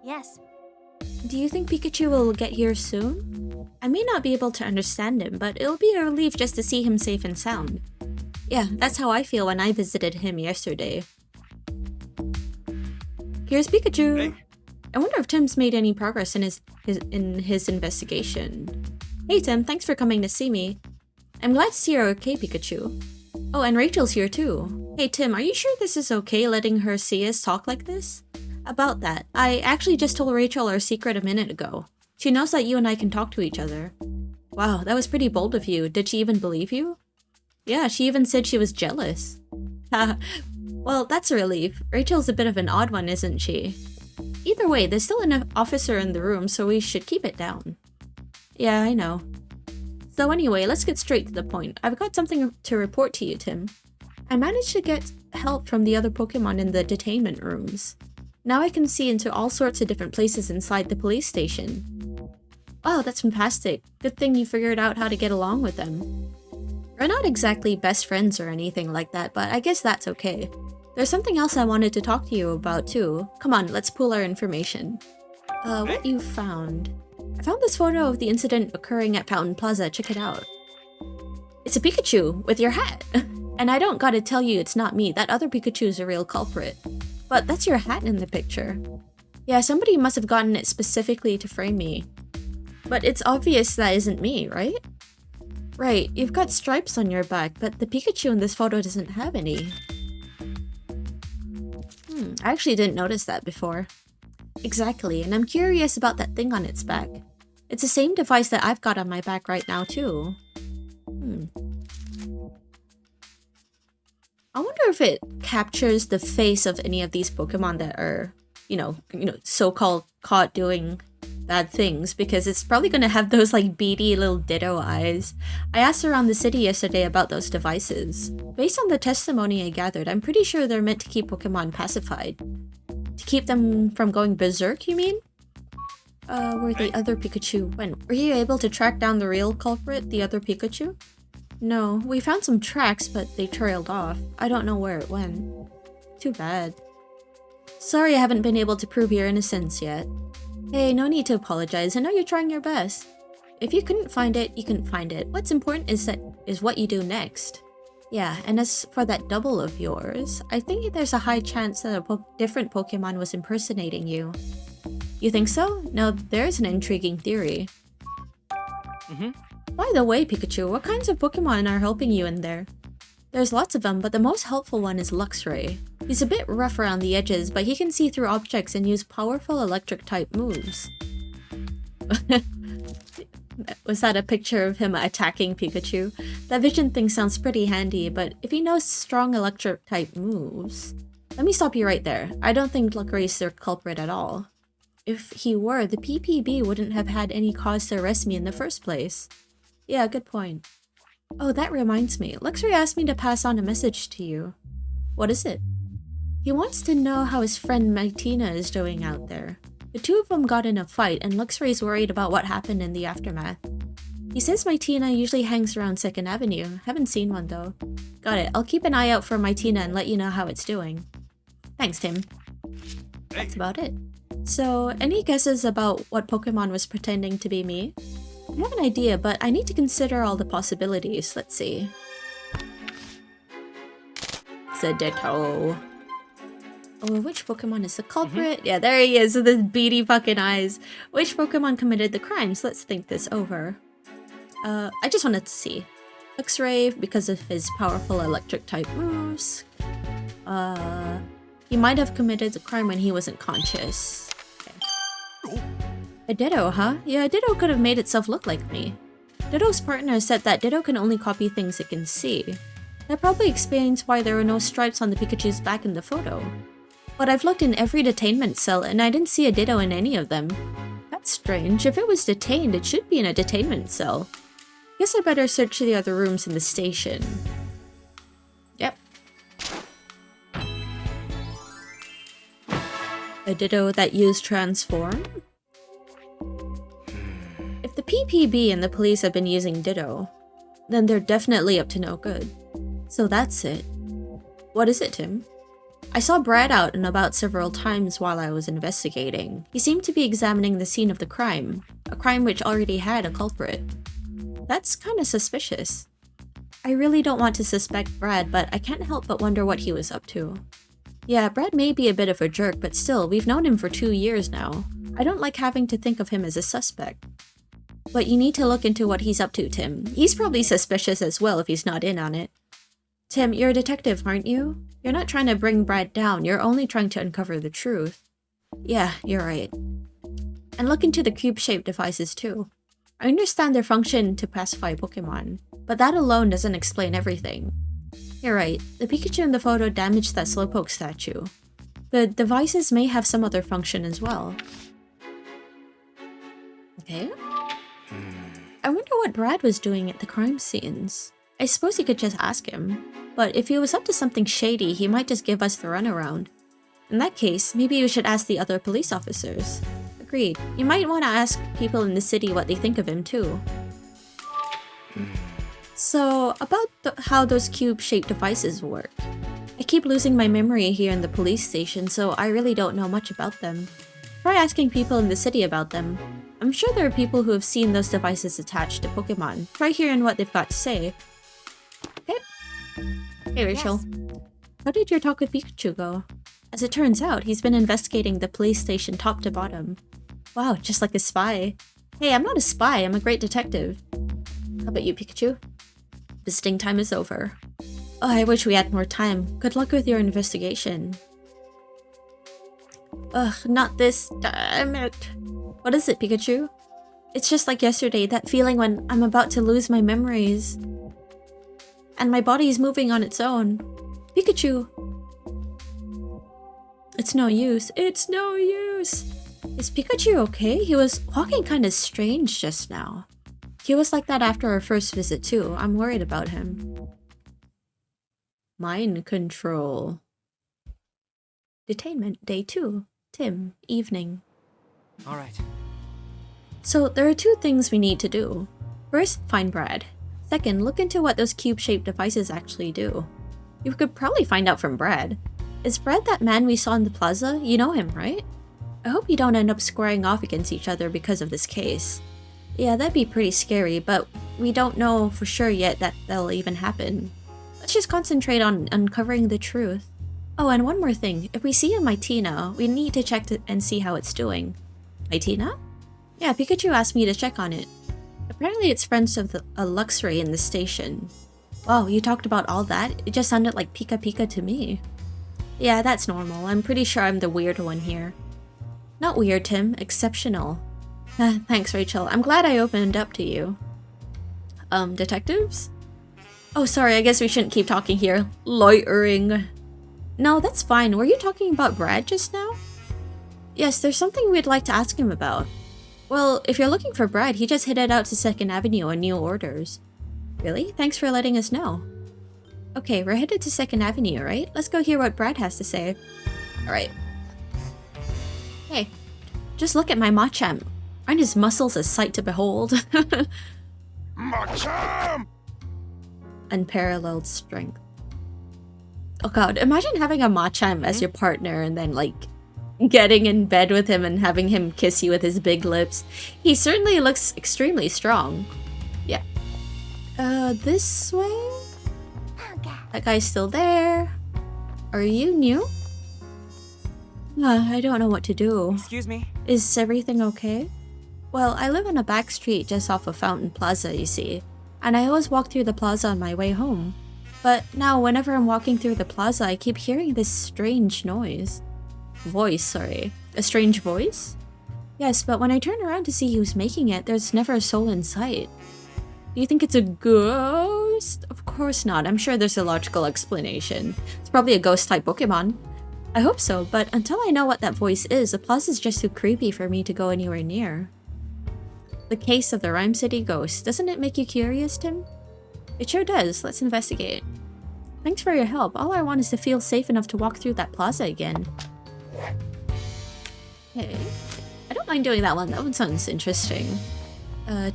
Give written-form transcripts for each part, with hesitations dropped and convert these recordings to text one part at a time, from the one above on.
Yes. Do you think Pikachu will get here soon? I may not be able to understand him, but it'll be a relief just to see him safe and sound. Yeah, that's how I feel when I visited him yesterday. Here's Pikachu! Hey. I wonder if Tim's made any progress in his investigation. Hey Tim, thanks for coming to see me. I'm glad to see you're okay, Pikachu. Oh, and Rachel's here too. Hey Tim, are you sure this is okay letting her see us talk like this? About that, I actually just told Rachel our secret a minute ago. She knows that you and I can talk to each other. Wow, that was pretty bold of you. Did she even believe you? Yeah, she even said she was jealous. Well, that's a relief. Rachel's a bit of an odd one, isn't she? Either way, there's still an officer in the room, so we should keep it down. Yeah, I know. So anyway, let's get straight to the point. I've got something to report to you, Tim. I managed to get help from the other Pokemon in the detainment rooms. Now I can see into all sorts of different places inside the police station. Wow, that's fantastic. Good thing you figured out how to get along with them. We're not exactly best friends or anything like that, but I guess that's okay. There's something else I wanted to talk to you about too. Come on, let's pool our information. What you found? I found this photo of the incident occurring at Fountain Plaza. Check it out. It's a Pikachu with your hat. And I don't gotta tell you it's not me. That other Pikachu's a real culprit. But that's your hat in the picture. Yeah, somebody must have gotten it specifically to frame me. But it's obvious that isn't me, right? Right, you've got stripes on your back, but the Pikachu in this photo doesn't have any. I actually didn't notice that before. Exactly, and I'm curious about that thing on its back. It's the same device that I've got on my back right now too. I wonder if it captures the face of any of these Pokemon that are, so-called caught doing bad things, because it's probably going to have those like beady little Ditto eyes. I asked around the city yesterday about those devices. Based on the testimony I gathered, I'm pretty sure they're meant to keep Pokemon pacified. To keep them from going berserk, you mean? Where the other Pikachu went. Were you able to track down the real culprit, the other Pikachu? No, we found some tracks, but they trailed off. I don't know where it went. Too bad. Sorry I haven't been able to prove your innocence yet. Hey, no need to apologize. I know you're trying your best. If you couldn't find it, you couldn't find it. What's important is what you do next. Yeah, and as for that double of yours, I think there's a high chance that a different Pokemon was impersonating you. You think so? Now, there's an intriguing theory. By the way, Pikachu, what kinds of Pokemon are helping you in there? There's lots of them, but the most helpful one is Luxray. He's a bit rough around the edges, but he can see through objects and use powerful electric-type moves. Was that a picture of him attacking Pikachu? That vision thing sounds pretty handy, but if he knows strong electric-type moves... Let me stop you right there. I don't think Luxray's their culprit at all. If he were, the PPB wouldn't have had any cause to arrest me in the first place. Yeah, good point. Oh, that reminds me. Luxray asked me to pass on a message to you. What is it? He wants to know how his friend Mightina is doing out there. The two of them got in a fight, and Luxray's worried about what happened in the aftermath. He says Mightina usually hangs around 2nd Avenue. Haven't seen one though. Got it. I'll keep an eye out for Mightina and let you know how it's doing. Thanks, Tim. That's about it. So, any guesses about what Pokemon was pretending to be me? I have an idea, but I need to consider all the possibilities. Let's see. It's a Ditto. Oh, which Pokemon is the culprit? Yeah, there he is with his beady fucking eyes. Which Pokemon committed the crimes? Let's think this over. I just wanted to see. Luxray, because of his powerful electric-type moves. He might have committed the crime when he wasn't conscious. Okay. A Ditto, huh? Yeah, a Ditto could have made itself look like me. Ditto's partner said that Ditto can only copy things it can see. That probably explains why there were no stripes on the Pikachu's back in the photo. But I've looked in every detainment cell and I didn't see a Ditto in any of them. That's strange. If it was detained, it should be in a detainment cell. Guess I better search the other rooms in the station. Yep. A Ditto that used Transform? If the PPB and the police have been using Ditto, then they're definitely up to no good. So that's it. What is it, Tim? I saw Brad out and about several times while I was investigating. He seemed to be examining the scene of the crime, a crime which already had a culprit. That's kinda suspicious. I really don't want to suspect Brad, but I can't help but wonder what he was up to. Yeah, Brad may be a bit of a jerk, but still, we've known him for 2 years now. I don't like having to think of him as a suspect. But you need to look into what he's up to, Tim. He's probably suspicious as well if he's not in on it. Tim, you're a detective, aren't you? You're not trying to bring Brad down, you're only trying to uncover the truth. Yeah, you're right. And look into the cube-shaped devices too. I understand their function to pacify Pokemon, but that alone doesn't explain everything. You're right, the Pikachu in the photo damaged that Slowpoke statue. The devices may have some other function as well. Okay. I wonder what Brad was doing at the crime scenes. I suppose you could just ask him, but if he was up to something shady, he might just give us the runaround. In that case, maybe we should ask the other police officers. Agreed. You might want to ask people in the city what they think of him too. So, about how those cube-shaped devices work. I keep losing my memory here in the police station, so I really don't know much about them. Try asking people in the city about them. I'm sure there are people who have seen those devices attached to Pokemon. Try hearing what they've got to say. Okay. Hey Rachel. Yes. How did your talk with Pikachu go? As it turns out, he's been investigating the police station top to bottom. Wow, just like a spy. Hey, I'm not a spy, I'm a great detective. How about you, Pikachu? Visiting time is over. Oh, I wish we had more time. Good luck with your investigation. Ugh, not this. Damn it. What is it, Pikachu? It's just like yesterday, that feeling when I'm about to lose my memories. And my body is moving on its own. Pikachu! It's no use. It's no use! Is Pikachu okay? He was walking kinda strange just now. He was like that after our first visit too. I'm worried about him. Mind control. Detainment, day 2. Tim, evening. Alright. So there are 2 things we need to do. First, find Brad. Second, look into what those cube-shaped devices actually do. You could probably find out from Brad. Is Brad that man we saw in the plaza? You know him, right? I hope you don't end up squaring off against each other because of this case. Yeah, that'd be pretty scary, but we don't know for sure yet that that'll even happen. Let's just concentrate on uncovering the truth. Oh, and one more thing. If we see a Mightyena, we need to check and see how it's doing. Mightyena? Yeah, Pikachu asked me to check on it. Apparently it's friends of a Luxray in the station. Wow, you talked about all that? It just sounded like Pika Pika to me. Yeah, that's normal. I'm pretty sure I'm the weird one here. Not weird, Tim. Exceptional. Thanks, Rachel. I'm glad I opened up to you. Detectives? Oh, sorry, I guess we shouldn't keep talking here. Loitering. No, that's fine. Were you talking about Brad just now? Yes, there's something we'd like to ask him about. Well, if you're looking for Brad, he just headed out to 2nd Avenue on new orders. Really? Thanks for letting us know. Okay, we're headed to 2nd Avenue, right? Let's go hear what Brad has to say. Alright. Hey, just look at my Machamp. Aren't his muscles a sight to behold? Machamp! Unparalleled strength. Oh god, imagine having a Machamp as your partner and then, like, getting in bed with him and having him kiss you with his big lips. He certainly looks extremely strong. Yeah. This way? That guy's still there. Are you new? I don't know what to do. Excuse me? Is everything okay? Well, I live on a back street just off of Fountain Plaza, you see. And I always walk through the plaza on my way home. But now, whenever I'm walking through the plaza, I keep hearing this strange noise. Sorry. A strange voice? Yes, but when I turn around to see who's making it, there's never a soul in sight. Do you think it's a ghost? Of course not. I'm sure there's a logical explanation. It's probably a ghost-type Pokemon. I hope so, but until I know what that voice is, the plaza's just too creepy for me to go anywhere near. The case of the Rhyme City ghost. Doesn't it make you curious, Tim? It sure does. Let's investigate. Thanks for your help. All I want is to feel safe enough to walk through that plaza again. Okay. I don't mind doing that one. That one sounds interesting.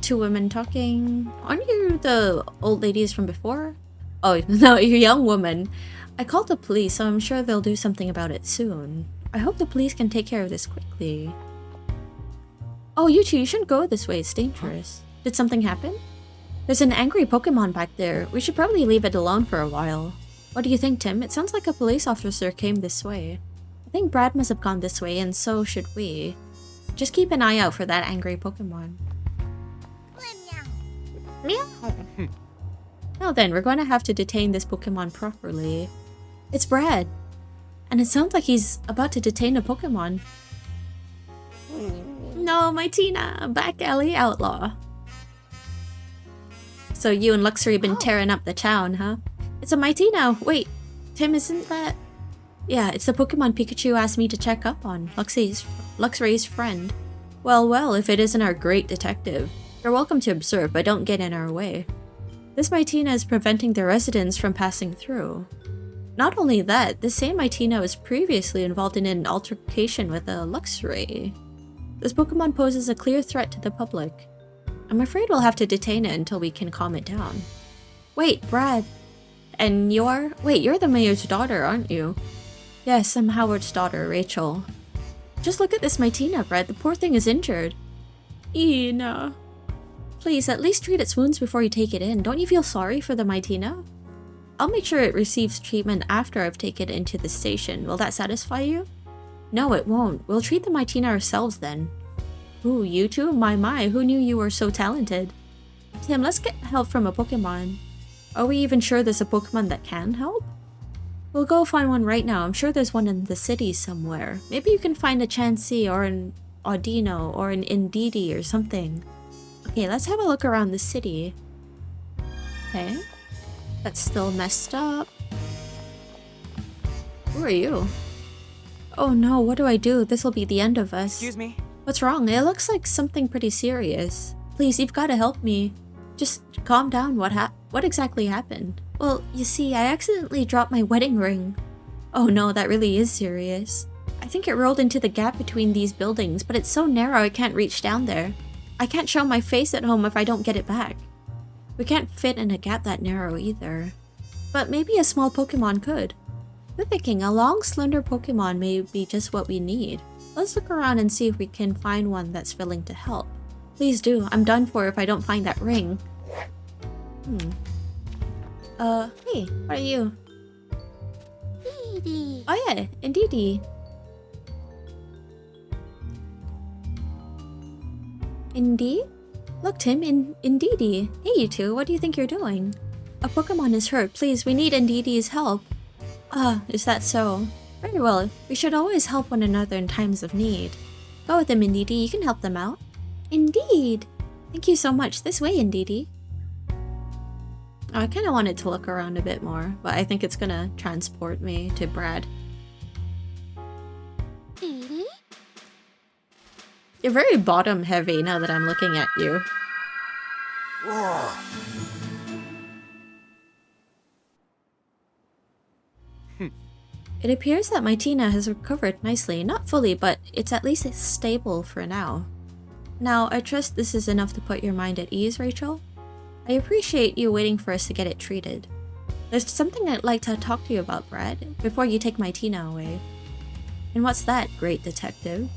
2 women talking. Aren't you the old ladies from before? Oh, no, you're a young woman. I called the police, so I'm sure they'll do something about it soon. I hope the police can take care of this quickly. Oh, you two, you shouldn't go this way. It's dangerous. Did something happen? There's an angry Pokemon back there. We should probably leave it alone for a while. What do you think, Tim? It sounds like a police officer came this way. I think Brad must have gone this way, and so should we. Just keep an eye out for that angry Pokemon. Meow. Now then, we're going to have to detain this Pokemon properly. It's Brad. And it sounds like he's about to detain a Pokemon. No, my Tina! Back alley outlaw. So you and Luxury been tearing up the town, huh? It's a Mighty Wait, Tim, isn't that... Yeah, it's the Pokemon Pikachu asked me to check up on. Luxury's friend. Well, if it isn't our great detective. You're welcome to observe, but don't get in our way. This Mighty is preventing the residents from passing through. Not only that, this same Mighty was previously involved in an altercation with a Luxury. This Pokemon poses a clear threat to the public. I'm afraid we'll have to detain it until we can calm it down. Wait, Brad. And you're... Wait, you're the mayor's daughter, aren't you? Yes, I'm Howard's daughter, Rachel. Just look at this Mighty, Brad. The poor thing is injured. Ina. Please, at least treat its wounds before you take it in. Don't you feel sorry for the Mighty? I'll make sure it receives treatment after I've taken it into the station. Will that satisfy you? No, it won't. We'll treat the Mighty ourselves then. Ooh, you two? My, who knew you were so talented? Tim, let's get help from a Pokemon. Are we even sure there's a Pokemon that can help? We'll go find one right now. I'm sure there's one in the city somewhere. Maybe you can find a Chansey or an Audino or an Indeedee or something. Okay, let's have a look around the city. Okay. That's still messed up. Who are you? Oh no, what do I do? This'll be the end of us. Excuse me? What's wrong? It looks like something pretty serious. Please, you've got to help me. Just calm down. What exactly happened? Well, you see, I accidentally dropped my wedding ring. Oh no, that really is serious. I think it rolled into the gap between these buildings, but it's so narrow I can't reach down there. I can't show my face at home if I don't get it back. We can't fit in a gap that narrow either. But maybe a small Pokemon could. We're thinking a long, slender Pokemon may be just what we need. Let's look around and see if we can find one that's willing to help. Please do. I'm done for if I don't find that ring. Hey, what are you? Indeedee. Oh yeah, Indeedee. Indeed? Look, Tim, Indeedee. Hey, you two, what do you think you're doing? A Pokemon is hurt. Please, we need Indeedee's help. Is that so? Very well. We should always help one another in times of need. Go with them, Indeedee. You can help them out. Indeed. Thank you so much. This way, Indeedee. Oh, I kind of wanted to look around a bit more, but I think it's gonna transport me to Brad. You're very bottom heavy now that I'm looking at you. Whoa. It appears that my Tina has recovered nicely. Not fully, but it's at least stable for now. Now, I trust this is enough to put your mind at ease, Rachel? I appreciate you waiting for us to get it treated. There's something I'd like to talk to you about, Brad, before you take my Tina away. And what's that, great detective?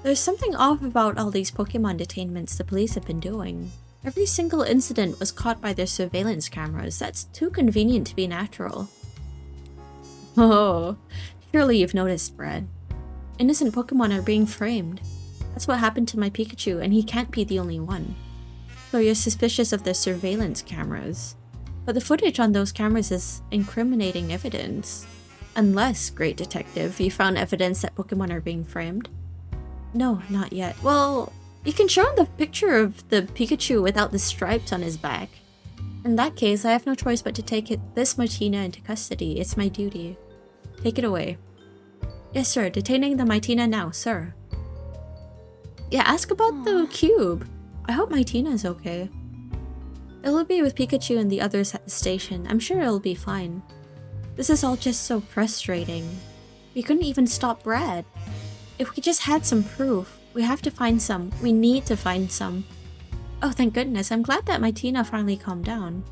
There's something off about all these Pokemon detainments the police have been doing. Every single incident was caught by their surveillance cameras. That's too convenient to be natural. Oh, surely you've noticed, Brad. Innocent Pokemon are being framed. That's what happened to my Pikachu, and he can't be the only one. So you're suspicious of their surveillance cameras. But the footage on those cameras is incriminating evidence. Unless, great detective, you found evidence that Pokemon are being framed. No, not yet. Well, you can show him the picture of the Pikachu without the stripes on his back. In that case, I have no choice but to take this Mightyna into custody. It's my duty. Take it away. Yes, sir. Detaining the Mightyna now, sir. Yeah, ask about the cube. I hope Mightyna's okay. It'll be with Pikachu and the others at the station. I'm sure it'll be fine. This is all just so frustrating. We couldn't even stop Brad. If we just had some proof, we have to find some. We need to find some. Oh, thank goodness. I'm glad that Mightyna finally calmed down.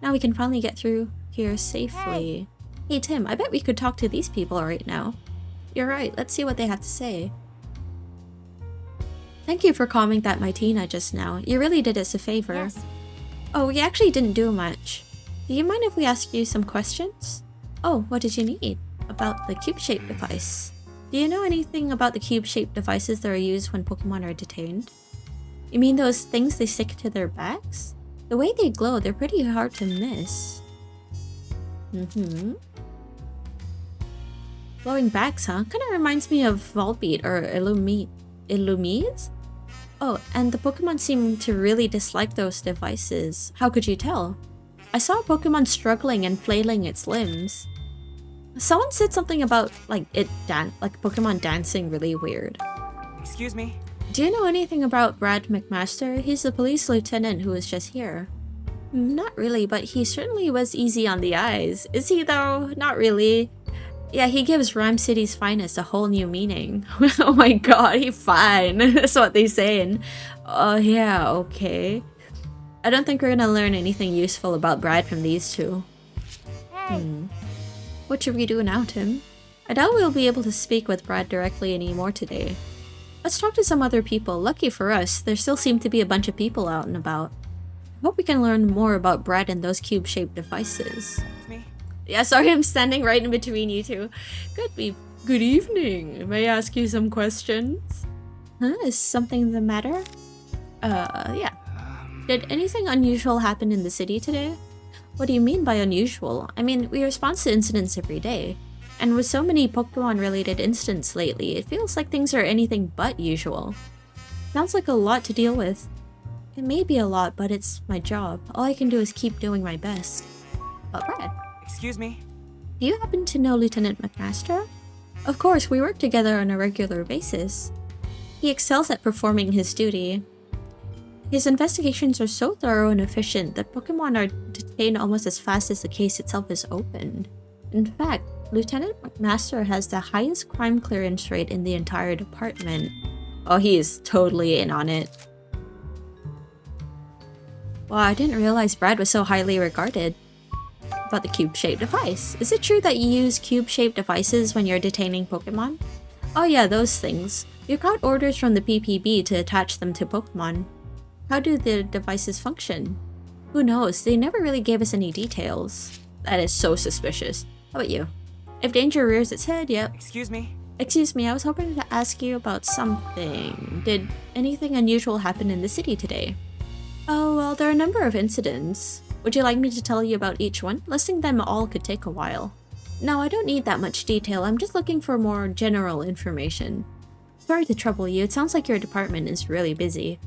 Now we can finally get through here safely. Hey Tim, I bet we could talk to these people right now. You're right, let's see what they have to say. Thank you for calming that Mytina just now. You really did us a favor. Yes. Oh, we actually didn't do much. Do you mind if we ask you some questions? Oh, what did you need? About the cube-shaped device. Do you know anything about the cube-shaped devices that are used when Pokemon are detained? You mean those things they stick to their backs? The way they glow, they're pretty hard to miss. Glowing backs, huh? Kinda reminds me of Volbeat or Illumise? Oh, and the Pokemon seem to really dislike those devices. How could you tell? I saw a Pokemon struggling and flailing its limbs. Someone said something about like Pokemon dancing really weird. Excuse me. Do you know anything about Brad McMaster? He's the police lieutenant who was just here. Not really, but he certainly was easy on the eyes. Is he though? Not really. Yeah, he gives Rhyme City's finest a whole new meaning. Oh my god, he fine. That's what they saying. Oh yeah, okay. I don't think we're gonna learn anything useful about Brad from these two. Hey. What should we do now, Tim? I doubt we'll be able to speak with Brad directly anymore today. Let's talk to some other people. Lucky for us, there still seem to be a bunch of people out and about. I hope we can learn more about Brad and those cube-shaped devices. It's me. Yeah, sorry I'm standing right in between you two. Good evening. May I ask you some questions? Huh? Is something the matter? Yeah. Did anything unusual happen in the city today? What do you mean by unusual? I mean, we respond to incidents every day. And with so many Pokemon-related incidents lately, it feels like things are anything but usual. Sounds like a lot to deal with. It may be a lot, but it's my job. All I can do is keep doing my best. But Brad, Excuse me. do you happen to know Lieutenant McMaster? Of course, we work together on a regular basis. He excels at performing his duty. His investigations are so thorough and efficient that Pokemon are detained almost as fast as the case itself is opened. In fact, Lieutenant McMaster has the highest crime clearance rate in the entire department. Oh, he is totally in on it. Wow, I didn't realize Brad was so highly regarded. About the cube-shaped device. Is it true that you use cube-shaped devices when you're detaining Pokemon? Oh yeah, those things. You got orders from the PPB to attach them to Pokemon. How do the devices function? Who knows? They never really gave us any details. That is so suspicious. How about you? If danger rears its head, yep. Excuse me. Excuse me, I was hoping to ask you about something. Did anything unusual happen in the city today? Oh, well, there are a number of incidents. Would you like me to tell you about each one? Listing them all could take a while. No, I don't need that much detail. I'm just looking for more general information. Sorry to trouble you. It sounds like your department is really busy.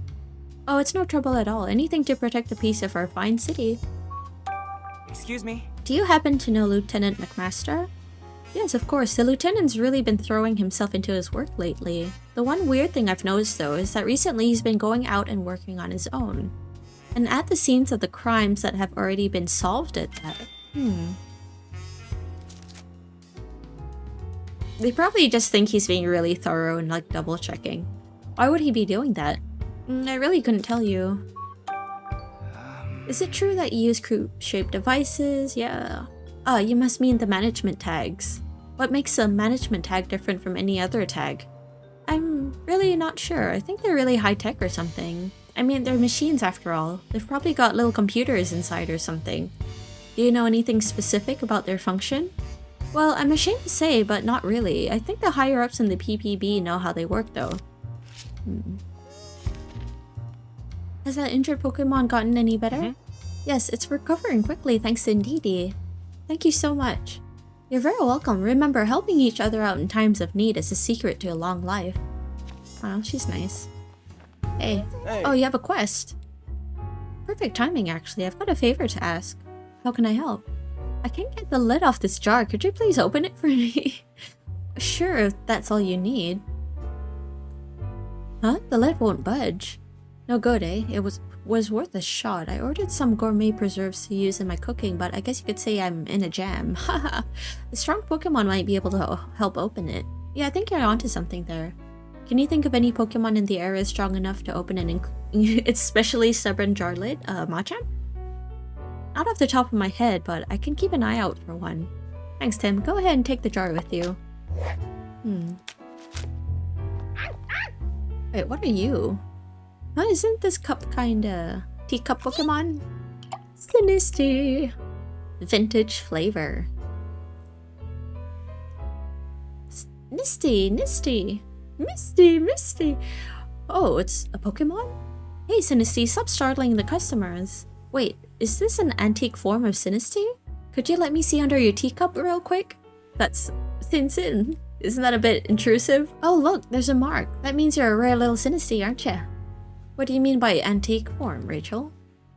Oh, it's no trouble at all. Anything to protect the peace of our fine city. Excuse me. Do you happen to know Lieutenant McMaster? Yes, of course. The lieutenant's really been throwing himself into his work lately. The one weird thing I've noticed, though, is that recently he's been going out and working on his own. And at the scenes of the crimes that have already been solved at that. They probably just think he's being really thorough and like double checking. Why would he be doing that? I really couldn't tell you. Is it true that you use cube-shaped devices? Yeah. Ah, you must mean the management tags. What makes a management tag different from any other tag? I'm really not sure. I think they're really high-tech or something. I mean, they're machines after all. They've probably got little computers inside or something. Do you know anything specific about their function? Well, I'm ashamed to say, but not really. I think the higher-ups in the PPB know how they work, though. Has that injured Pokemon gotten any better? Yes, it's recovering quickly thanks to Indeedee. Thank you so much. You're very welcome. Remember, helping each other out in times of need is the secret to a long life. Wow, she's nice. Hey. Oh, you have a quest. Perfect timing, actually. I've got a favor to ask. How can I help? I can't get the lid off this jar. Could you please open it for me? Sure, if that's all you need. Huh? The lid won't budge. No good, eh? It was worth a shot. I ordered some gourmet preserves to use in my cooking, but I guess you could say I'm in a jam. Haha. The strong Pokemon might be able to help open it. Yeah, I think you're onto something there. Can you think of any Pokemon in the area strong enough to open an especially stubborn jar lid? Machamp? Not off the top of my head, but I can keep an eye out for one. Thanks, Tim. Go ahead and take the jar with you. Wait, what are you? Oh, isn't this cup kinda teacup Pokemon? Sinisty. Vintage flavor. Misty. Oh, it's a Pokemon? Hey, Sinisty, stop startling the customers. Wait, is this an antique form of Sinisty? Could you let me see under your teacup real quick? That's Sin. Isn't that a bit intrusive? Oh, look, there's a mark. That means you're a rare little Sinisty, aren't you? What do you mean by antique form, Rachel?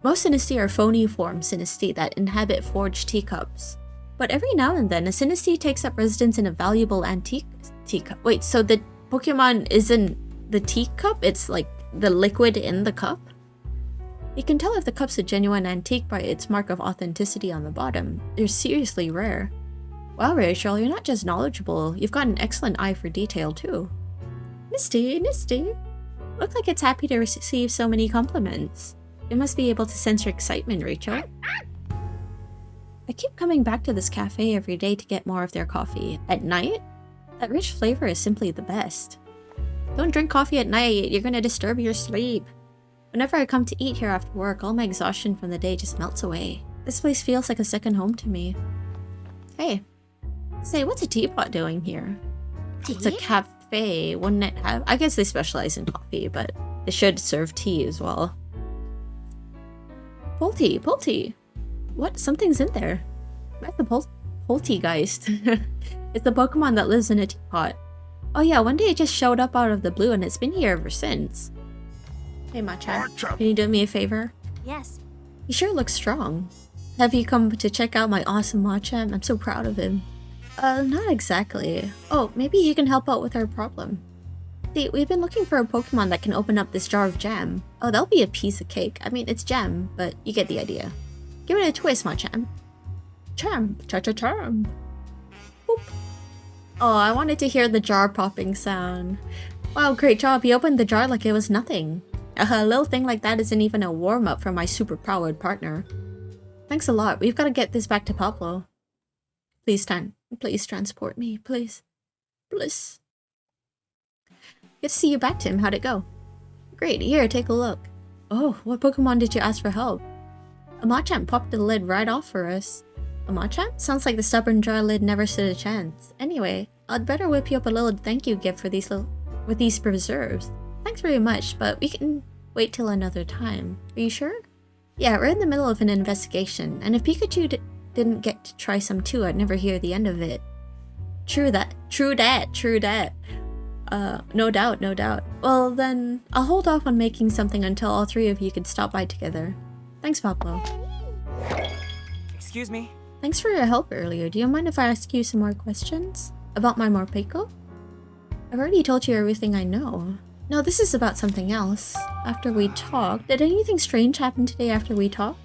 Most Sinisty are phony form Sinisty that inhabit forged teacups. But every now and then, a Sinisty takes up residence in a valuable antique teacup. Wait, so the Pokemon isn't the teacup? It's like the liquid in the cup? You can tell if the cup's a genuine antique by its mark of authenticity on the bottom. They're seriously rare. Wow, Rachel, you're not just knowledgeable, you've got an excellent eye for detail too. Nisty. Look like it's happy to receive so many compliments. You must be able to sense your excitement, Rachel. I keep coming back to this cafe every day to get more of their coffee. At night? That rich flavor is simply the best. Don't drink coffee at night, you're gonna disturb your sleep. Whenever I come to eat here after work, all my exhaustion from the day just melts away. This place feels like a second home to me. Hey. Say, what's a teapot doing here? It's a cafe, wouldn't it have? I guess they specialize in coffee, but they should serve tea as well. Poltegeist. What? Something's in there. That's the Poltegeist. It's the Pokemon that lives in a teapot. Oh yeah, one day it just showed up out of the blue and it's been here ever since. Hey Machamp, can you do me a favor? Yes. He sure looks strong. Have you come to check out my awesome Machamp? I'm so proud of him. Not exactly. Oh, maybe he can help out with our problem. See, we've been looking for a Pokemon that can open up this jar of jam. Oh, that'll be a piece of cake. I mean, it's jam, but you get the idea. Give it a twist, Machamp. Cha-cha-charm. Boop. Oh, I wanted to hear the jar popping sound. Wow, great job. He opened the jar like it was nothing. A little thing like that isn't even a warm-up for my super-powered partner. Thanks a lot. We've got to get this back to Pablo. Please transport me, please. Bliss. Good to see you back, Tim. How'd it go? Great. Here, take a look. Oh, what Pokemon did you ask for help? A Machamp popped the lid right off for us. A Machamp? Sounds like the stubborn jar lid never stood a chance. Anyway, I'd better whip you up a little thank you gift for these preserves. Thanks very much, but we can wait till another time. Are you sure? Yeah, we're in the middle of an investigation, and if Pikachu didn't get to try some too, I'd never hear the end of it. True that. No doubt. Well then, I'll hold off on making something until all three of you can stop by together. Thanks, Pablo. Excuse me? Thanks for your help earlier. Do you mind if I ask you some more questions? About my Morpeko? I've already told you everything I know. No, this is about something else. After we talked, did anything strange happen today after we talked?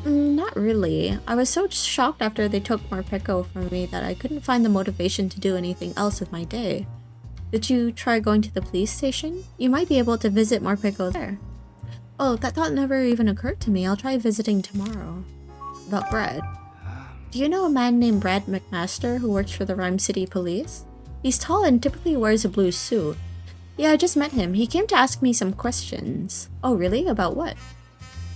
Not really. I was so shocked after they took Morpeko from me that I couldn't find the motivation to do anything else with my day. Did you try going to the police station? You might be able to visit Morpeko there. Oh, that thought never even occurred to me. I'll try visiting tomorrow. About Brad. Do you know a man named Brad McMaster who works for the Rhyme City Police? He's tall and typically wears a blue suit. Yeah, I just met him. He came to ask me some questions. Oh, really? About what?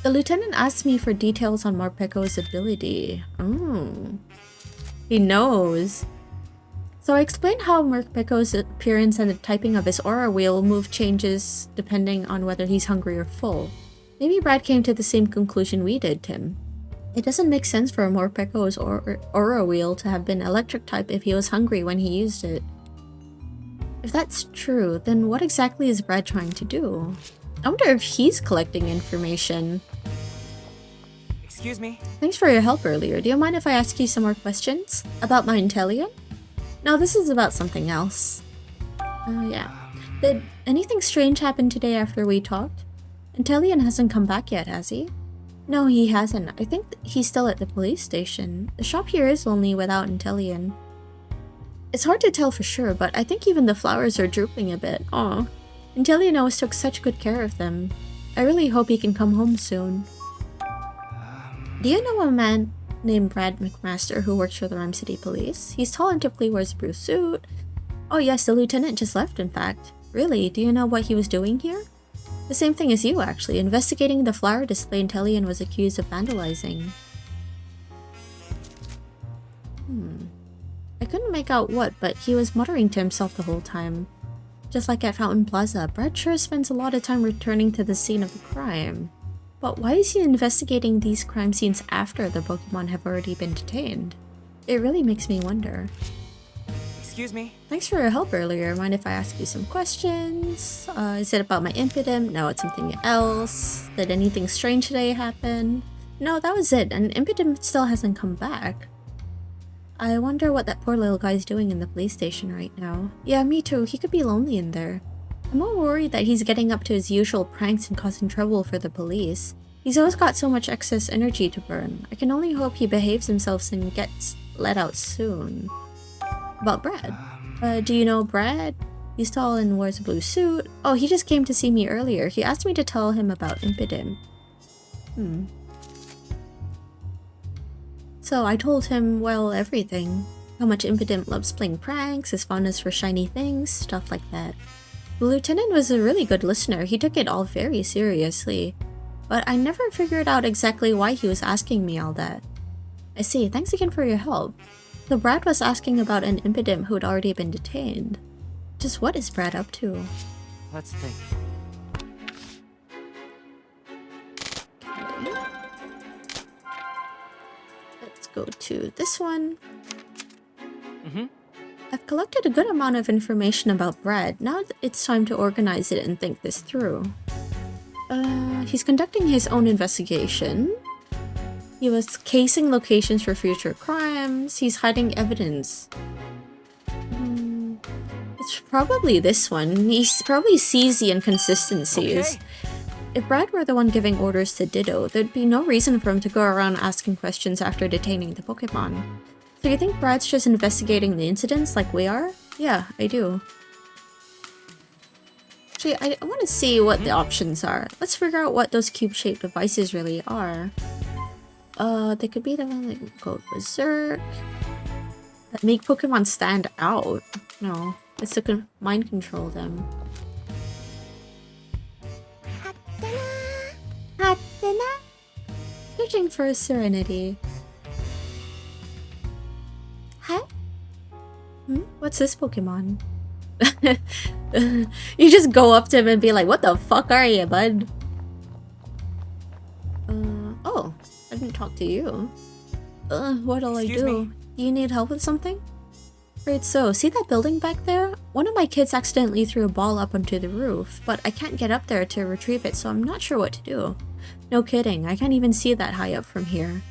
The lieutenant asked me for details on Morpeko's ability. Oh. He knows. So I explained how Morpeko's appearance and the typing of his aura wheel move changes depending on whether he's hungry or full. Maybe Brad came to the same conclusion we did, Tim. It doesn't make sense for Morpeko's aura wheel to have been electric type if he was hungry when he used it. If that's true, then what exactly is Brad trying to do? I wonder if he's collecting information. Excuse me? Thanks for your help earlier. Do you mind if I ask you some more questions? About my Intellion? No, this is about something else. Yeah. Did anything strange happen today after we talked? Intellion hasn't come back yet, has he? No, he hasn't. I think he's still at the police station. The shop here is lonely without Intellion. It's hard to tell for sure, but I think even the flowers are drooping a bit. Aw. Intellion always took such good care of them. I really hope he can come home soon. Do you know a man named Brad McMaster who works for the Rhyme City Police. He's tall and typically wears a blue suit. Oh yes, the lieutenant just left, in fact. Really? Do you know what he was doing here? The same thing as you, actually. Investigating the flower display Intellion was accused of vandalizing. I couldn't make out what, but he was muttering to himself the whole time. Just like at Fountain Plaza, Brad sure spends a lot of time returning to the scene of the crime. But why is he investigating these crime scenes after the Pokemon have already been detained? It really makes me wonder. Excuse me? Thanks for your help earlier. Mind if I ask you some questions? Is it about my Impidimp? No, it's something else. Did anything strange today happen? No, that was it, and Impidimp still hasn't come back. I wonder what that poor little guy's doing in the police station right now. Yeah, me too. He could be lonely in there. I'm more worried that he's getting up to his usual pranks and causing trouble for the police. He's always got so much excess energy to burn. I can only hope he behaves himself and gets let out soon. About Brad. Do you know Brad? He's tall and wears a blue suit. Oh, he just came to see me earlier. He asked me to tell him about Impidimp. So I told him, well, everything. How much Impidimp loves playing pranks, his fondness for shiny things, stuff like that. The lieutenant was a really good listener. He took it all very seriously. But I never figured out exactly why he was asking me all that. I see. Thanks again for your help. So Brad was asking about an Impidimp who'd already been detained. Just what is Brad up to? Let's think. Okay. Let's go to this one. I've collected a good amount of information about Brad. Now it's time to organize it and think this through. He's conducting his own investigation. He was casing locations for future crimes. He's hiding evidence. It's probably this one. He probably sees the inconsistencies. Okay. If Brad were the one giving orders to Ditto, there'd be no reason for him to go around asking questions after detaining the Pokemon. So you think Brad's just investigating the incidents like we are? Yeah, I do. Actually, I want to see what the options are. Let's figure out what those cube-shaped devices really are. They could be the one that go berserk. That make Pokemon stand out. No, it's to mind control them. Hatena? Searching for a Serenity. Hi? What's this Pokemon? You just go up to him and be like, what the fuck are you, bud? Oh, I didn't talk to you. What'll I Excuse do? me? Do you need help with something? Right, so, see that building back there? One of my kids accidentally threw a ball up onto the roof, but I can't get up there to retrieve it, so I'm not sure what to do. No kidding, I can't even see that high up from here.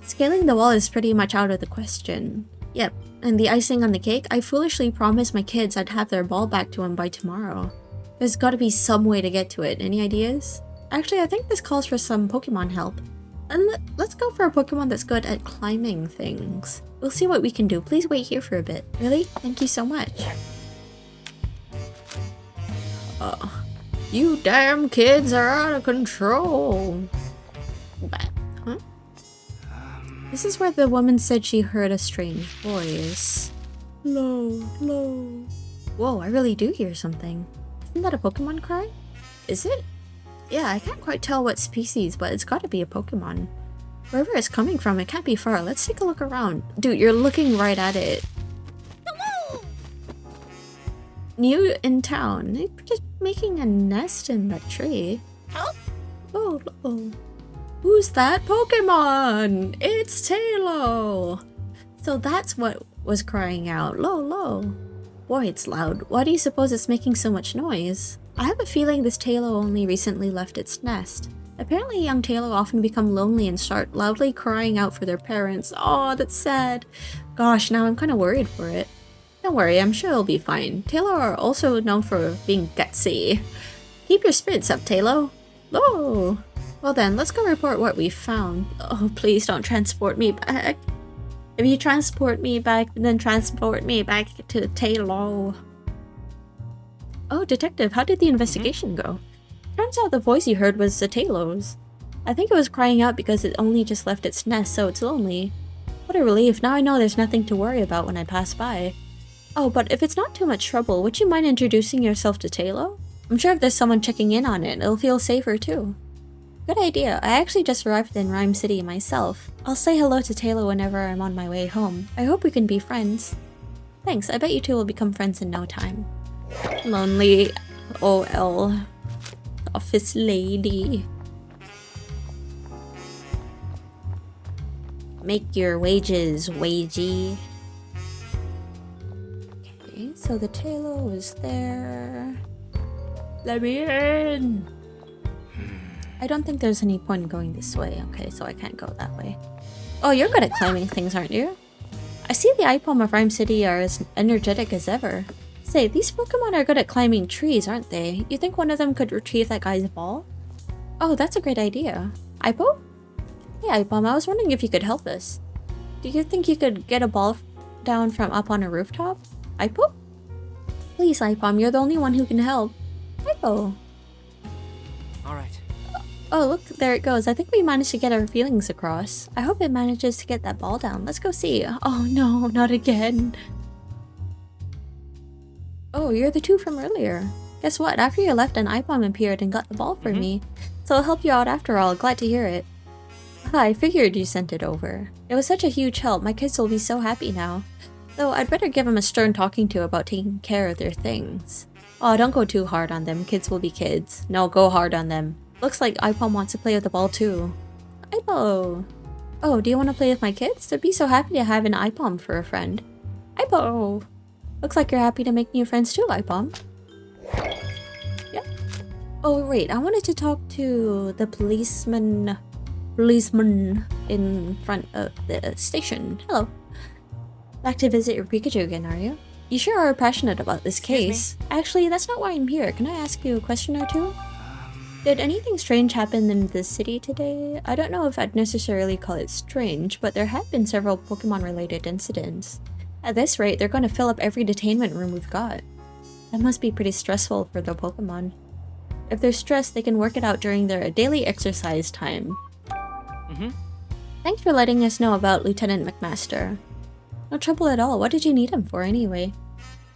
Scaling the wall is pretty much out of the question. Yep, and the icing on the cake, I foolishly promised my kids I'd have their ball back to them by tomorrow. There's gotta be some way to get to it. Any ideas? Actually, I think this calls for some Pokemon help. And let's go for a Pokemon that's good at climbing things. We'll see what we can do. Please wait here for a bit. Really? Thank you so much. You damn kids are out of control. What? Huh? This is where the woman said she heard a strange voice. Low. Whoa, I really do hear something. Isn't that a Pokemon cry? Is it? Yeah, I can't quite tell what species, but it's gotta be a Pokemon. Wherever it's coming from, it can't be far. Let's take a look around. Dude, you're looking right at it. New in town. They're just making a nest in that tree. Oh. Who's that Pokemon? It's Tailo! So that's what was crying out. Low. Boy, it's loud. Why do you suppose it's making so much noise? I have a feeling this Tailo only recently left its nest. Apparently young Tailo often become lonely and start loudly crying out for their parents. Oh, that's sad. Gosh, now I'm kind of worried for it. Don't worry, I'm sure it'll be fine. Tailo are also known for being gutsy. Keep your spirits up, Tailo. Oh. Well then, let's go report what we found. Oh, please don't transport me back. If you transport me back, then transport me back to Tailo. Oh, Detective, how did the investigation go? Turns out the voice you heard was Tailo's. I think it was crying out because it only just left its nest, so it's lonely. What a relief, now I know there's nothing to worry about when I pass by. Oh, but if it's not too much trouble, would you mind introducing yourself to Talo? I'm sure if there's someone checking in on it, it'll feel safer too. Good idea. I actually just arrived in Rhyme City myself. I'll say hello to Talo whenever I'm on my way home. I hope we can be friends. Thanks, I bet you two will become friends in no time. Lonely OL office lady. Make your wages wagey. Okay, so the Talo is there. Let me in! I don't think there's any point in going this way. Okay, so I can't go that way. Oh, you're good at climbing things, aren't you? I see the Ipom of Rhyme City are as energetic as ever. Say, these Pokemon are good at climbing trees, aren't they? You think one of them could retrieve that guy's ball? Oh, that's a great idea. Ipo? Hey Ipom, I was wondering if you could help us. Do you think you could get a ball down from up on a rooftop? Ipo? Please, Ipom, you're the only one who can help. Ipo. Alright. Oh, look, there it goes. I think we managed to get our feelings across. I hope it manages to get that ball down. Let's go see. Oh no, not again. Oh, you're the two from earlier. Guess what? After you left, an Ipom appeared and got the ball for me. So I'll help you out after all. Glad to hear it. I figured you sent it over. It was such a huge help. My kids will be so happy now. Though I'd better give them a stern talking to about taking care of their things. Oh, don't go too hard on them. Kids will be kids. No, go hard on them. Looks like Ipom wants to play with the ball too. Ipo! Oh, do you want to play with my kids? They'd be so happy to have an Ipom for a friend. Ipo! Looks like you're happy to make new friends too, Ipom. Yep. Oh wait, I wanted to talk to the policeman in front of the station. Hello. Back to visit your Pikachu again, are you? You sure are passionate about this case. Actually, that's not why I'm here. Can I ask you a question or two? Did anything strange happen in the city today? I don't know if I'd necessarily call it strange, but there have been several Pokemon-related incidents. At this rate, they're going to fill up every detainment room we've got. That must be pretty stressful for the Pokemon. If they're stressed, they can work it out during their daily exercise time. Thanks for letting us know about Lieutenant McMaster. No trouble at all. What did you need him for anyway?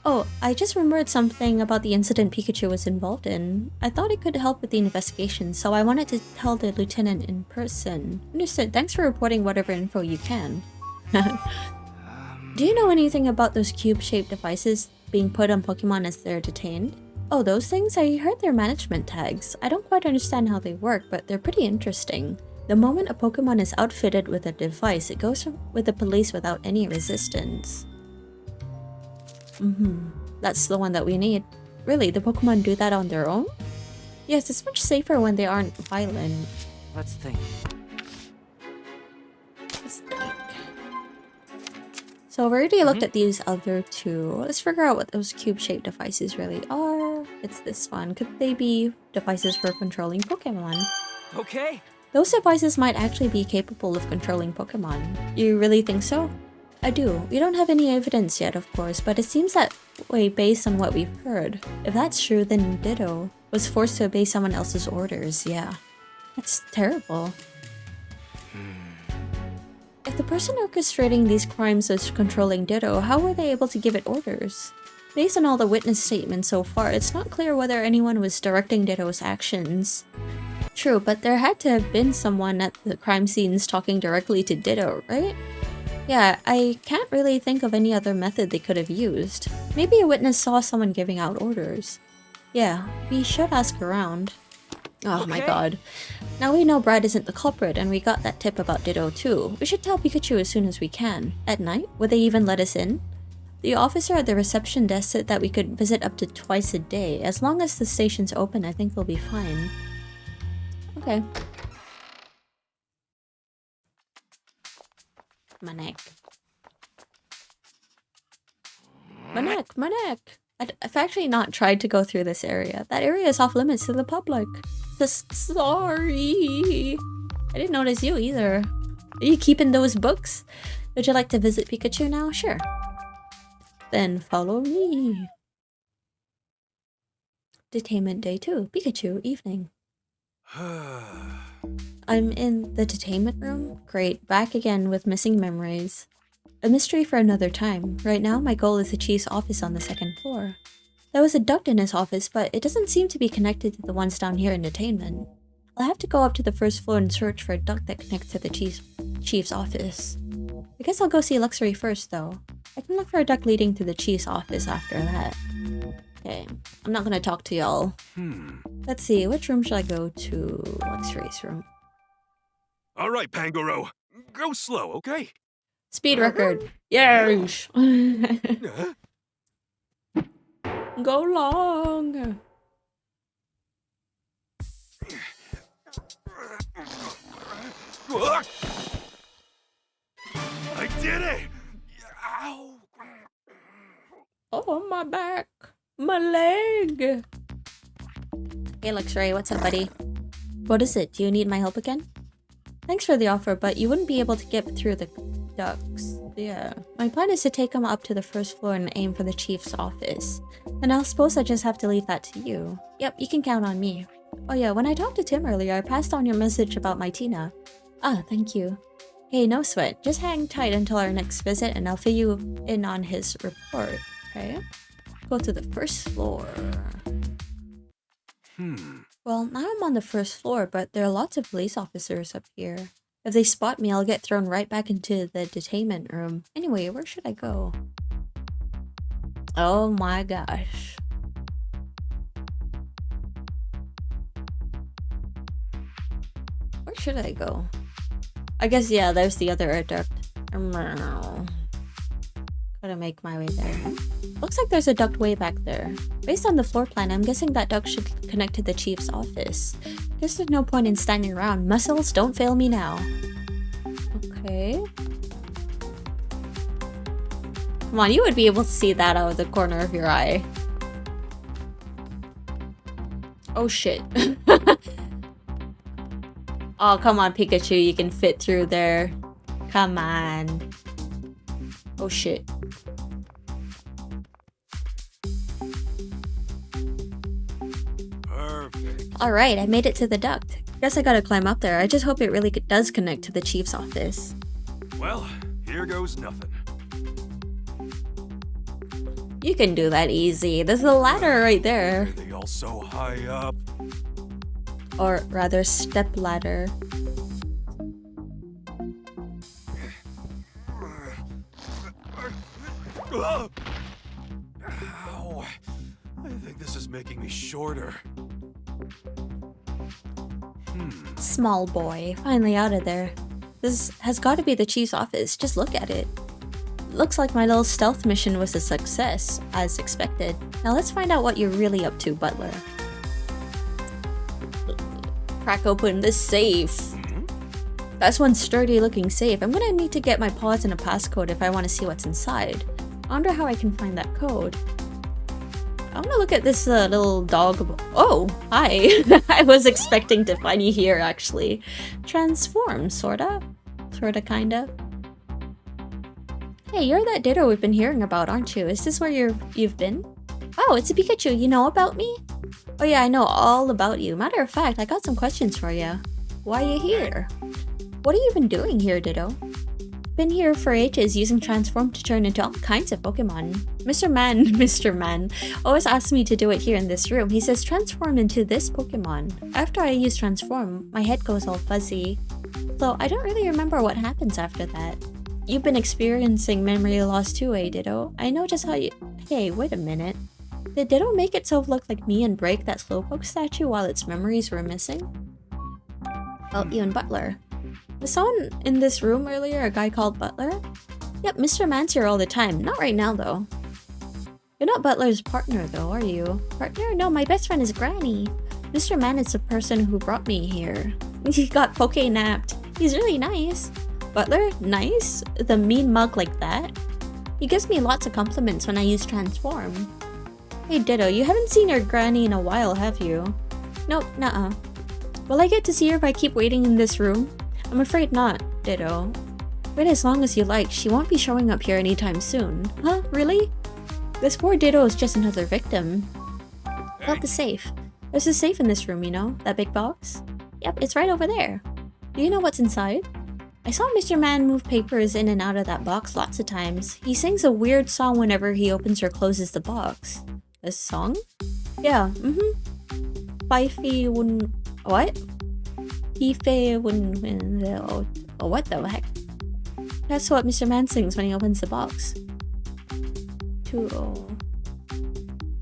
Oh, I just remembered something about the incident Pikachu was involved in. I thought it could help with the investigation, so I wanted to tell the lieutenant in person. Understood. Thanks for reporting whatever info you can. Do you know anything about those cube-shaped devices being put on Pokemon as they're detained? Oh, those things? I heard they're management tags. I don't quite understand how they work, but they're pretty interesting. The moment a Pokemon is outfitted with a device, it goes with the police without any resistance. That's the one that we need. Really, the Pokemon do that on their own? Yes, it's much safer when they aren't violent. Let's think. So I've already looked at these other two. Let's figure out what those cube-shaped devices really are. It's this one. Could they be devices for controlling Pokemon? Okay. Those devices might actually be capable of controlling Pokemon. You really think so? I do. We don't have any evidence yet, of course, but it seems that way based on what we've heard. If that's true, then Ditto was forced to obey someone else's orders, yeah. That's terrible. If the person orchestrating these crimes is controlling Ditto, how were they able to give it orders? Based on all the witness statements so far, it's not clear whether anyone was directing Ditto's actions. True, but there had to have been someone at the crime scenes talking directly to Ditto, right? Yeah, I can't really think of any other method they could have used. Maybe a witness saw someone giving out orders. Yeah, we should ask around. Oh my god. Now we know Brad isn't the culprit, and we got that tip about Ditto too. We should tell Pikachu as soon as we can. At night? Would they even let us in? The officer at the reception desk said that we could visit up to twice a day. As long as the station's open, I think we'll be fine. Okay. My neck. My neck, my neck! I've actually not tried to go through this area. That area is off limits to the public. Sorry! I didn't notice you either. Are you keeping those books? Would you like to visit Pikachu now? Sure. Then follow me. Detainment day 2. Pikachu, evening. I'm in the detainment room. Great, back again with missing memories. A mystery for another time. Right now, my goal is the chief's office on the 2nd floor. There was a duct in his office, but it doesn't seem to be connected to the ones down here in detainment. I'll have to go up to the 1st floor and search for a duct that connects to the chief's office. I guess I'll go see Luxury first, though. I can look for a duct leading to the chief's office after that. Okay, I'm not gonna talk to y'all. Let's see, which room should I go to? Luxury's room. All right, Pangoro. Go slow, okay? Speed record. Yes! Go long! I did it! Ow! Oh, my back. My leg. Hey, Luxury, what's up, buddy? What is it? Do you need my help again? Thanks for the offer, but you wouldn't be able to get through the ducts. Yeah. My plan is to take him up to the 1st floor and aim for the chief's office. And I suppose I just have to leave that to you. Yep, you can count on me. Oh yeah, when I talked to Tim earlier, I passed on your message about my Tina. Ah, thank you. Hey, no sweat. Just hang tight until our next visit and I'll fill you in on his report, okay? Go to the 1st floor. Well, now I'm on the 1st floor, but there are lots of police officers up here. If they spot me, I'll get thrown right back into the detainment room. Anyway, where should I go? Oh my gosh. Where should I go? I guess, yeah, there's the other air duct. Gotta make my way there. Looks like there's a duct way back there. Based on the floor plan, I'm guessing that duct should connect to the chief's office. Guess there's no point in standing around. Muscles, don't fail me now. Okay. Come on, you would be able to see that out of the corner of your eye. Oh shit. Oh, come on, Pikachu, you can fit through there. Come on. Oh shit. Perfect. Alright, I made it to the duct. Guess I gotta climb up there. I just hope it really does connect to the chief's office. Well, here goes nothing. You can do that easy. There's a ladder right there. Why are they all so high up? Or rather, step ladder. Ow! I think this is making me shorter. Small boy, finally out of there. This has got to be the chief's office. Just look at it. Looks like my little stealth mission was a success, as expected. Now let's find out what you're really up to, Butler. Crack open this safe. That's one sturdy looking safe. I'm gonna need to get my paws in a passcode if I want to see what's inside. I wonder how I can find that code. I want to look at this little dog. Oh, hi. I was expecting to find you here, actually. Transform, sorta? Sorta, kinda. Hey, you're that Ditto we've been hearing about, aren't you? Is this where you've been? Oh, it's a Pikachu. You know about me? Oh yeah, I know all about you. Matter of fact, I got some questions for you. Why are you here? What have you been doing here, Ditto? Been here for ages using Transform to turn into all kinds of Pokemon. Mr. Man always asks me to do it here in this room. He says transform into this Pokemon. After I use Transform, my head goes all fuzzy. So I don't really remember what happens after that. You've been experiencing memory loss too, eh, Ditto? I know just how you... Hey, wait a minute. Did Ditto make itself look like me and break that Slowpoke statue while its memories were missing? Oh, you and Butler. Was someone in this room earlier a guy called Butler? Yep, Mr. Man's here all the time. Not right now, though. You're not Butler's partner, though, are you? Partner? No, my best friend is Granny. Mr. Man is the person who brought me here. He got poke-napped. He's really nice. Butler? Nice? The mean mug like that? He gives me lots of compliments when I use Transform. Hey, Ditto, you haven't seen your Granny in a while, have you? Nope, nuh-uh. Will I get to see her if I keep waiting in this room? I'm afraid not, Ditto. Wait as long as you like, she won't be showing up here anytime soon. Huh? Really? This poor Ditto is just another victim. About the safe. There's a safe in this room, you know? That big box? Yep, it's right over there. Do you know what's inside? I saw Mr. Man move papers in and out of that box lots of times. He sings a weird song whenever he opens or closes the box. A song? Yeah, Fifey wouldn't... What? Fife wouldn't... Oh, what the heck? That's what Mr. Man sings when he opens the box. 20.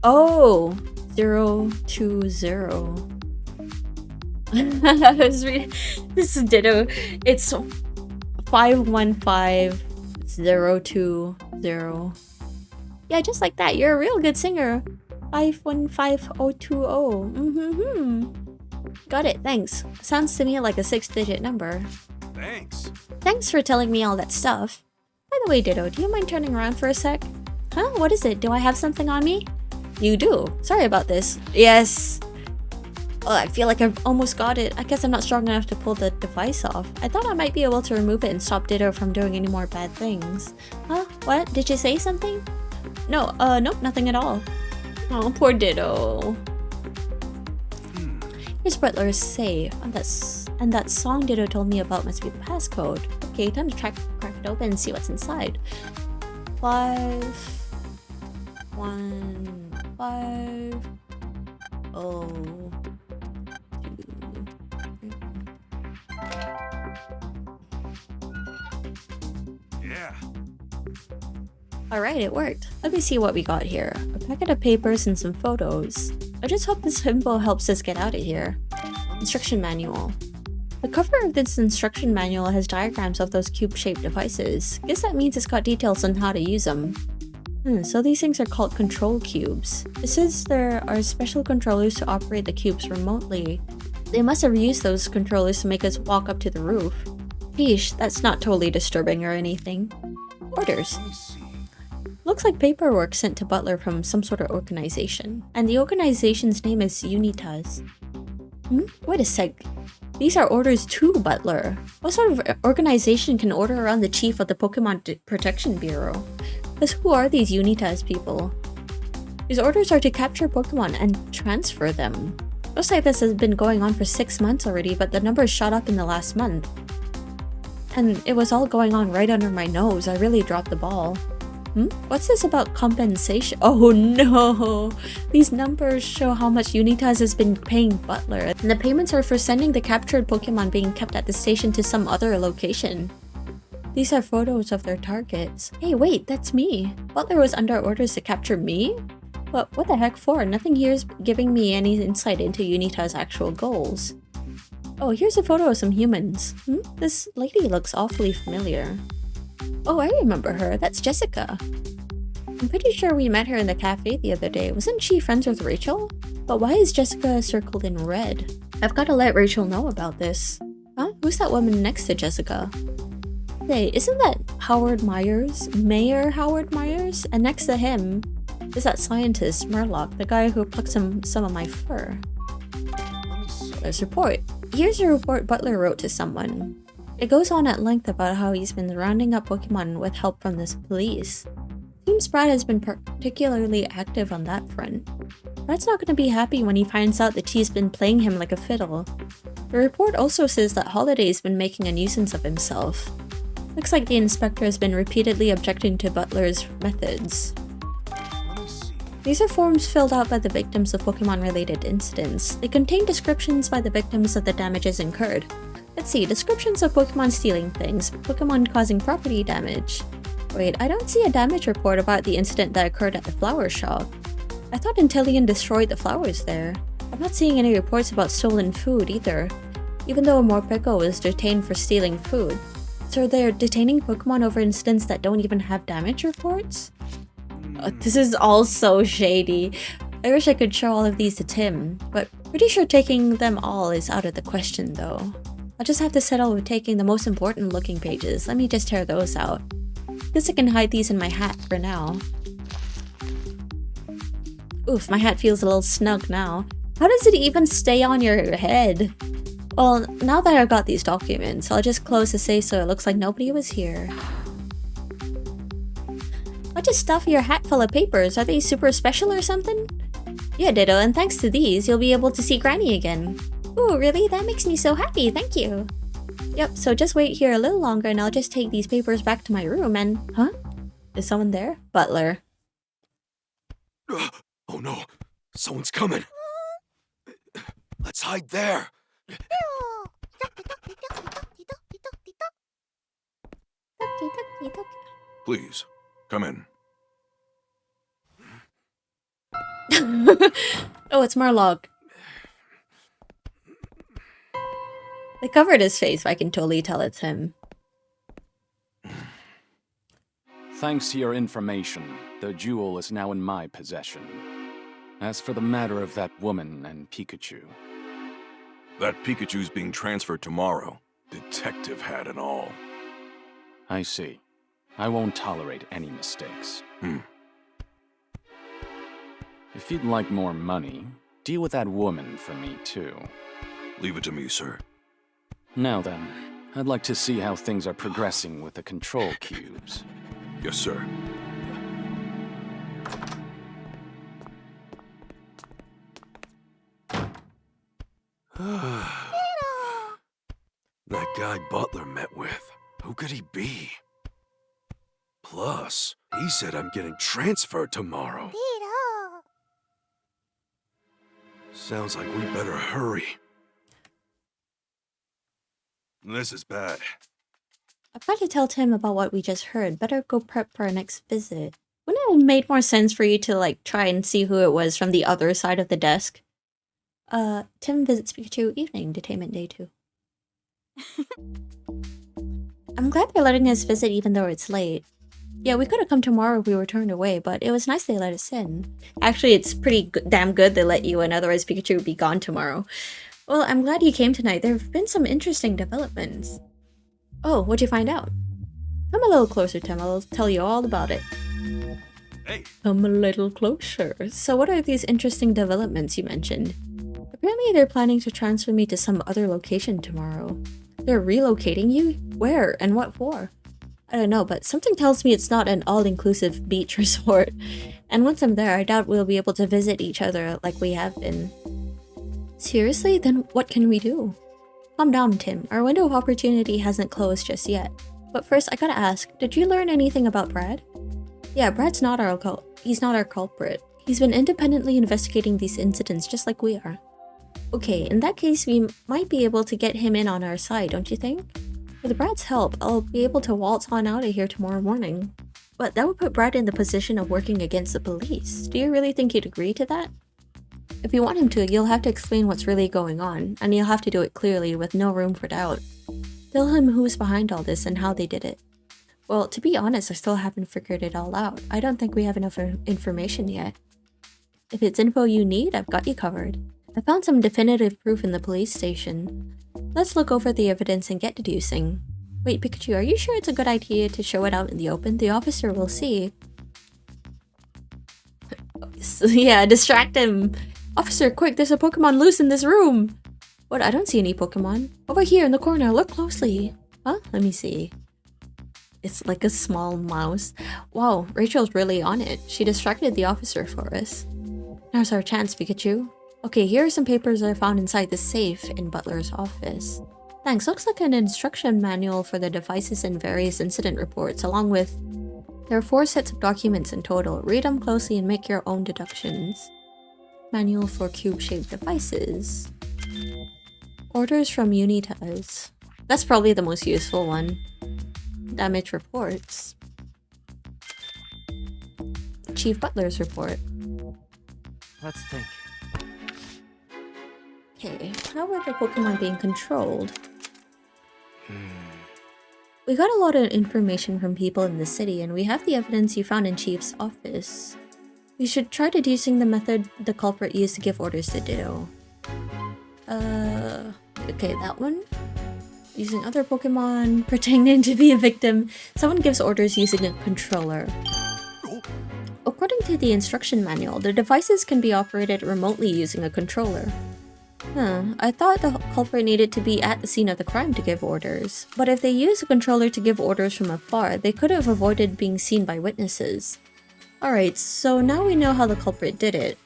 Oh! 020. I was reading... This is ditto. It's 515020. Yeah, just like that. You're a real good singer. 515020. Got it, thanks. Sounds to me like a 6-digit number. Thanks. Thanks for telling me all that stuff. By the way, Ditto, do you mind turning around for a sec? Huh? What is it? Do I have something on me? You do. Sorry about this. Yes. Oh, I feel like I've almost got it. I guess I'm not strong enough to pull the device off. I thought I might be able to remove it and stop Ditto from doing any more bad things. Huh? What? Did you say something? No, nope, nothing at all. Oh, poor Ditto. Here's Butler's safe, and that song Ditto told me about must be the passcode. Okay, time to crack it open and see what's inside. 5 1 5 0 2 3. Yeah. Alright, it worked. Let me see what we got here. A packet of papers and some photos. I just hope this info helps us get out of here. Instruction manual. The cover of this instruction manual has diagrams of those cube-shaped devices. Guess that means it's got details on how to use them. So these things are called control cubes. It says there are special controllers to operate the cubes remotely. They must have used those controllers to make us walk up to the roof. Yeesh, that's not totally disturbing or anything. Orders. Looks like paperwork sent to Butler from some sort of organization. And the organization's name is Unitas. Wait a sec. These are orders to Butler. What sort of organization can order around the chief of the Pokemon Protection Bureau? Because who are these Unitas people? These orders are to capture Pokemon and transfer them. Looks like this has been going on for 6 months already, but the numbers shot up in the last month. And it was all going on right under my nose. I really dropped the ball. What's this about compensation? Oh no! These numbers show how much Unitas has been paying Butler, and the payments are for sending the captured Pokemon being kept at the station to some other location. These are photos of their targets. Hey wait, that's me! Butler was under orders to capture me? But what the heck for? Nothing here is giving me any insight into Unitas' actual goals. Oh, here's a photo of some humans. This lady looks awfully familiar. Oh, I remember her. That's Jessica. I'm pretty sure we met her in the cafe the other day. Wasn't she friends with Rachel? But why is Jessica circled in red? I've got to let Rachel know about this. Huh? Who's that woman next to Jessica? Hey, isn't that Howard Myers? Mayor Howard Myers? And next to him is that scientist, Murloc, the guy who plucked some of my fur. There's a report. Here's a report Butler wrote to someone. It goes on at length about how he's been rounding up Pokemon with help from the police. Seems Brad has been particularly active on that front. Brad's not going to be happy when he finds out that she's been playing him like a fiddle. The report also says that Holiday's been making a nuisance of himself. Looks like the inspector has been repeatedly objecting to Butler's methods. These are forms filled out by the victims of Pokemon-related incidents. They contain descriptions by the victims of the damages incurred. Let's see, descriptions of Pokemon stealing things, Pokemon causing property damage. Wait, I don't see a damage report about the incident that occurred at the flower shop. I thought Intellion destroyed the flowers there. I'm not seeing any reports about stolen food either, even though Morpeko was detained for stealing food. So they're detaining Pokemon over incidents that don't even have damage reports? This is all so shady. I wish I could show all of these to Tim, but pretty sure taking them all is out of the question though. I'll just have to settle with taking the most important looking pages. Let me just tear those out. Guess I can hide these in my hat for now. Oof, my hat feels a little snug now. How does it even stay on your head? Well, now that I've got these documents, I'll just close the safe so it looks like nobody was here. I'll just stuff your hat full of papers. Are they super special or something? Yeah, Ditto, and thanks to these, you'll be able to see Granny again. Ooh, really? That makes me so happy, thank you. Yep, so just wait here a little longer and I'll just take these papers back to my room and... Huh? Is someone there? Butler. Oh no, someone's coming. Let's hide there. Please, come in. Oh, it's Marlog. They covered his face, but I can totally tell it's him. Thanks to your information, the jewel is now in my possession. As for the matter of that woman and Pikachu... That Pikachu's being transferred tomorrow. Detective hat and all. I see. I won't tolerate any mistakes. If you'd like more money, deal with that woman for me, too. Leave it to me, sir. Now then, I'd like to see how things are progressing with the control cubes. Yes, sir. That guy Butler met with, who could he be? Plus, he said I'm getting transferred tomorrow. Sounds like we better hurry. This is bad. I've got to tell Tim about what we just heard. Better go prep for our next visit. Wouldn't it have made more sense for you to, like, try and see who it was from the other side of the desk? Tim visits Pikachu evening, detainment day 2. I'm glad they're letting us visit even though it's late. Yeah, we could have come tomorrow if we were turned away, but it was nice they let us in. Actually, it's pretty damn good they let you in, otherwise Pikachu would be gone tomorrow. Well, I'm glad you came tonight. There have been some interesting developments. Oh, what'd you find out? Come a little closer, Tim. I'll tell you all about it. Hey. Come a little closer. So what are these interesting developments you mentioned? Apparently they're planning to transfer me to some other location tomorrow. They're relocating you? Where and what for? I don't know, but something tells me it's not an all-inclusive beach resort. And once I'm there, I doubt we'll be able to visit each other like we have been. Seriously? Then what can we do? Calm down, Tim. Our window of opportunity hasn't closed just yet. But first, I gotta ask, did you learn anything about Brad? Yeah, Brad's not our he's not our culprit. He's been independently investigating these incidents just like we are. Okay, in that case, we might be able to get him in on our side, don't you think? With Brad's help, I'll be able to waltz on out of here tomorrow morning. But that would put Brad in the position of working against the police. Do you really think he'd agree to that? If you want him to, you'll have to explain what's really going on, and you'll have to do it clearly with no room for doubt. Tell him who's behind all this and how they did it. Well, to be honest, I still haven't figured it all out. I don't think we have enough information yet. If it's info you need, I've got you covered. I found some definitive proof in the police station. Let's look over the evidence and get deducing. Wait, Pikachu, are you sure it's a good idea to show it out in the open? The officer will see. Yeah, distract him. Officer, quick, there's a Pokemon loose in this room. What? I don't see any Pokemon. Over here in the corner, look closely. Huh? Let me see. It's like a small mouse. Wow, Rachel's really on it. She distracted the officer for us. Now's our chance, Pikachu. Okay, here are some papers I found inside the safe in Butler's office. Thanks, looks like an instruction manual for the devices and various incident reports, along with... There are 4 sets of documents in total. Read them closely and make your own deductions. Manual for cube-shaped devices. Orders from Unitas. That's probably the most useful one. Damage reports. Chief Butler's report. Let's think. Okay, how are the Pokemon being controlled? We got a lot of information from people in the city, and we have the evidence you found in Chief's office. We should try deducing the method the culprit used to give orders to Ditto. Okay, that one? Using other Pokemon, pretending to be a victim. Someone gives orders using a controller. According to the instruction manual, the devices can be operated remotely using a controller. I thought the culprit needed to be at the scene of the crime to give orders. But if they use a controller to give orders from afar, they could have avoided being seen by witnesses. Alright, so now we know how the culprit did it.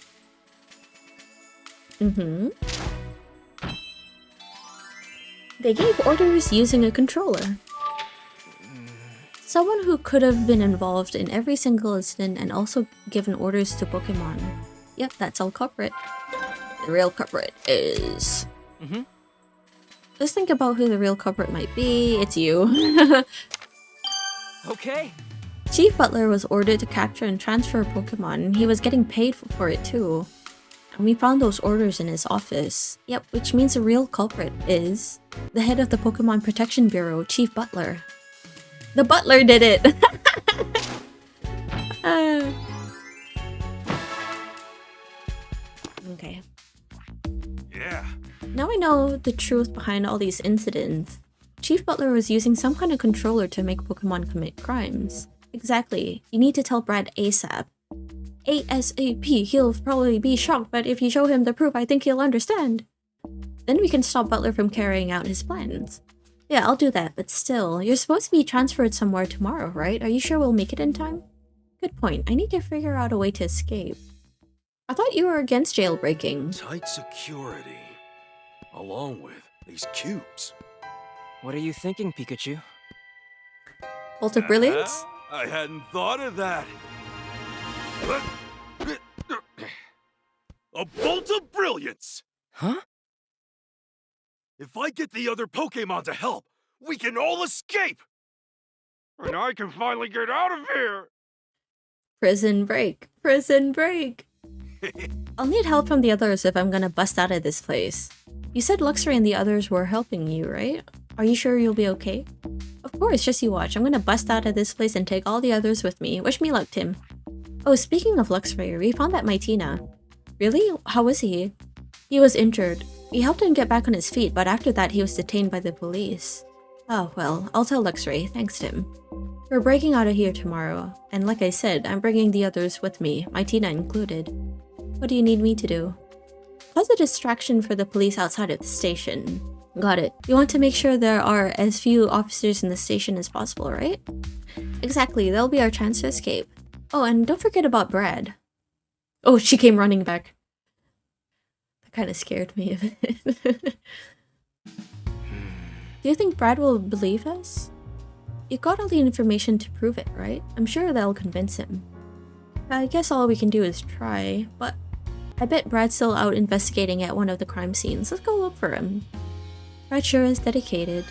They gave orders using a controller. Someone who could have been involved in every single incident and also given orders to Pokemon. Yep, that's our culprit. The real culprit is... Just think about who the real culprit might be. It's you. Okay. Chief Butler was ordered to capture and transfer a Pokemon, and he was getting paid for it too. And we found those orders in his office. Yep, which means the real culprit is the head of the Pokemon Protection Bureau, Chief Butler. The butler did it! Okay. Yeah. Now I know the truth behind all these incidents. Chief Butler was using some kind of controller to make Pokemon commit crimes. Exactly. You need to tell Brad ASAP. ASAP. He'll probably be shocked, but if you show him the proof, I think he'll understand. Then we can stop Butler from carrying out his plans. Yeah, I'll do that, but still, you're supposed to be transferred somewhere tomorrow, right? Are you sure we'll make it in time? Good point. I need to figure out a way to escape. I thought you were against jailbreaking. Tight security. Along with these cubes. What are you thinking, Pikachu? Bolt of Brilliance? I hadn't thought of that. A bolt of brilliance! Huh? If I get the other Pokémon to help, we can all escape! And I can finally get out of here! Prison break. Prison break. I'll need help from the others if I'm gonna bust out of this place. You said Luxray and the others were helping you, right? Are you sure you'll be okay? Of course, just you watch. I'm gonna bust out of this place and take all the others with me. Wish me luck, Tim. Oh, speaking of Luxray, we found that Mightina. Really? How was he? He was injured. We helped him get back on his feet, but after that he was detained by the police. Oh, well, I'll tell Luxray. Thanks, Tim. We're breaking out of here tomorrow, and like I said, I'm bringing the others with me, Mightina included. What do you need me to do? Cause a distraction for the police outside of the station. Got it. You want to make sure there are as few officers in the station as possible, right? Exactly, that'll be our chance to escape. Oh, and don't forget about Brad. Oh, she came running back. That kind of scared me a bit. Do you think Brad will believe us? You got all the information to prove it, right? I'm sure that'll convince him. I guess all we can do is try, but I bet Brad's still out investigating at one of the crime scenes. Let's go look for him. Brad sure is dedicated.